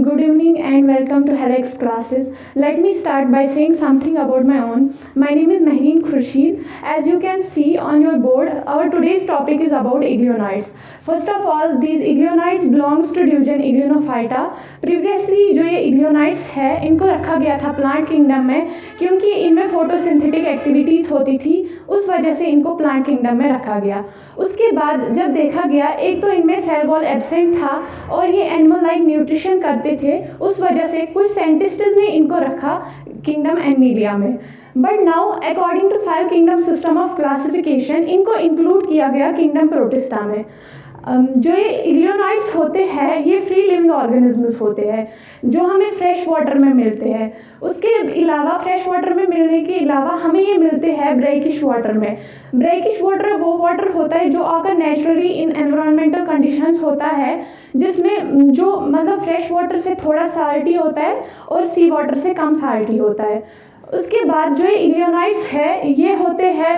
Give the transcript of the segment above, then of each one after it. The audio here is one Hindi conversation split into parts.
Good evening and welcome to Helix classes. Let me start by saying something about my own. My name is Mehreen Khurshid. As you can see on your board, our today's topic is about Iglioneids. First of all, these Iglioneids belongs to division Iglionophyta. Previously जो ये Iglioneids है इनको रखा गया था प्लांट किंगडम में क्योंकि इनमें फोटोसिंथेटिक एक्टिविटीज़ होती थी, उस वजह से इनको प्लांट किंगडम में रखा गया। उसके बाद जब देखा गया एक तो इनमें सेल वॉल एब्सेंट था और ये एनिमल लाइक न्यूट्रिशन करते थे, उस वजह से कुछ साइंटिस्ट्स ने इनको रखा किंगडम एनिमेलिया में। But now according to 5 kingdom system of classification इनको इंक्लूड किया गया किंगडम प्रोटिस्टा में। जो ये इलियोनाइड्स होते हैं ये फ्री लिविंग ऑर्गेनिजम्स होते हैं जो हमें फ्रेश वाटर में मिलते हैं। उसके अलावा फ्रेश वाटर में मिलने के अलावा हमें ये मिलते हैं ब्रैकिश वाटर में। ब्रैकिश वाटर वो वाटर होता है जो अगर नेचुरली इन एनवायरमेंटल कंडीशंस होता है जिसमें जो मतलब फ्रेश वाटर से थोड़ा साल्टी होता है और सी वाटर से कम साल्टी होता है। उसके बाद जो ये इलियोनाइड्स है ये होते हैं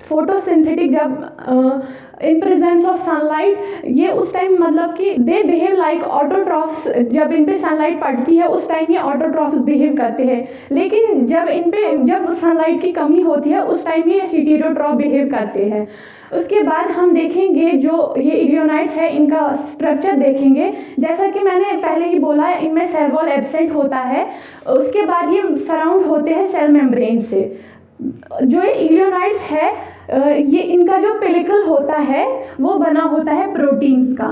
फोटोसिंथेटिक जब इन प्रेजेंस ऑफ सनलाइट ये उस टाइम मतलब कि दे बिहेव लाइक ऑटोट्रॉफ्स। जब इन पे सनलाइट पड़ती है उस टाइम ये ऑटोट्रॉफ्स बिहेव करते हैं, लेकिन जब सनलाइट की कमी होती है उस टाइम ये हेटेरोट्रॉफ बिहेव करते हैं। उसके बाद हम देखेंगे जो ये इलियोनाइड्स है इनका स्ट्रक्चर देखेंगे। जैसा कि मैंने पहले ही बोला इनमें सेल वॉल एब्सेंट होता है। उसके बाद ये सराउंड होते हैं सेल मेम्ब्रेन से। जो ये इलियोनाइड्स है ये इनका जो पेलिकल होता है वो बना होता है प्रोटीन्स का।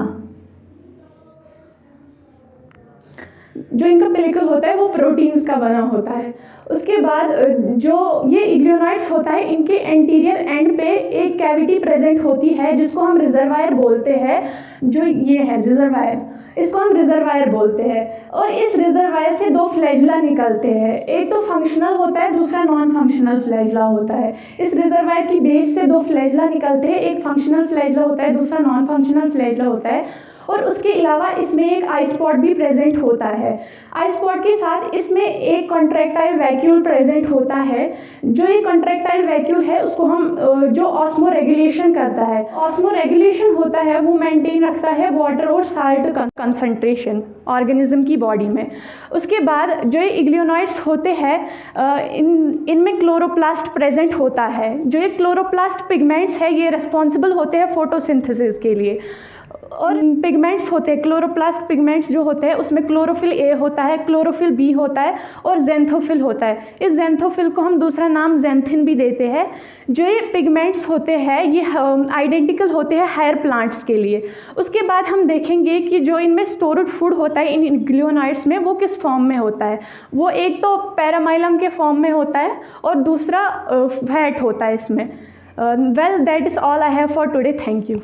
जो इनका पेलिकल होता है वो प्रोटीन्स का बना होता है। उसके बाद जो ये इलियोनाइड्स होता है इनके एंटीरियर एंड पे एक कैविटी प्रेजेंट होती है जिसको हम रिजर्वायर बोलते हैं। जो ये है रिजर्वायर, इसको हम रिजर्वायर बोलते हैं। और इस रिजर्वायर से 2 फ्लैजला निकलते हैं, एक तो फंक्शनल होता है दूसरा नॉन फंक्शनल फ्लैजला होता है। इस रिजर्वायर की बेस से 2 फ्लैजला निकलते हैं, एक फंक्शनल फ्लैजला होता है दूसरा नॉन फंक्शनल फ्लैजला होता है। और उसके अलावा इसमें एक आई स्पॉट भी प्रेजेंट होता है। आई स्पॉट के साथ इसमें एक कॉन्ट्रैक्टाइल वैक्यूल प्रेजेंट होता है। जो ये कॉन्ट्रैक्टाइल वैक्यूल है उसको हम जो ऑस्मो रेगुलेशन करता है, ऑस्मो रेगुलेशन होता है वो मेंटेन रखता है वाटर और साल्ट कंसंट्रेशन ऑर्गेनिज्म की बॉडी में। उसके बाद जो ये इग्लियोनॉइड्स होते हैं इनमें क्लोरोप्लास्ट प्रेजेंट होता है। जो ये क्लोरोप्लास्ट पिगमेंट्स है ये रिस्पॉन्सिबल होते हैं फोटोसिंथेसिस के लिए। और पिगमेंट्स होते हैं क्लोरोप्लास्ट पिगमेंट्स जो होते हैं उसमें क्लोरोफिल ए होता है, क्लोरोफिल बी होता है और जेंथोफिल होता है। इस जेंथोफिल को हम दूसरा नाम जेंथिन भी देते हैं। जो ये पिगमेंट्स होते हैं ये आइडेंटिकल होते हैं हायर प्लांट्स के लिए। उसके बाद हम देखेंगे कि जो इनमें स्टोर्ड फूड होता है इन इग्लियोनाइड्स में वो किस फॉर्म में होता है। वो एक तो पैरामाइलम के फॉर्म में होता है और दूसरा फैट होता है इसमें। Well that is all I have for today. Thank you.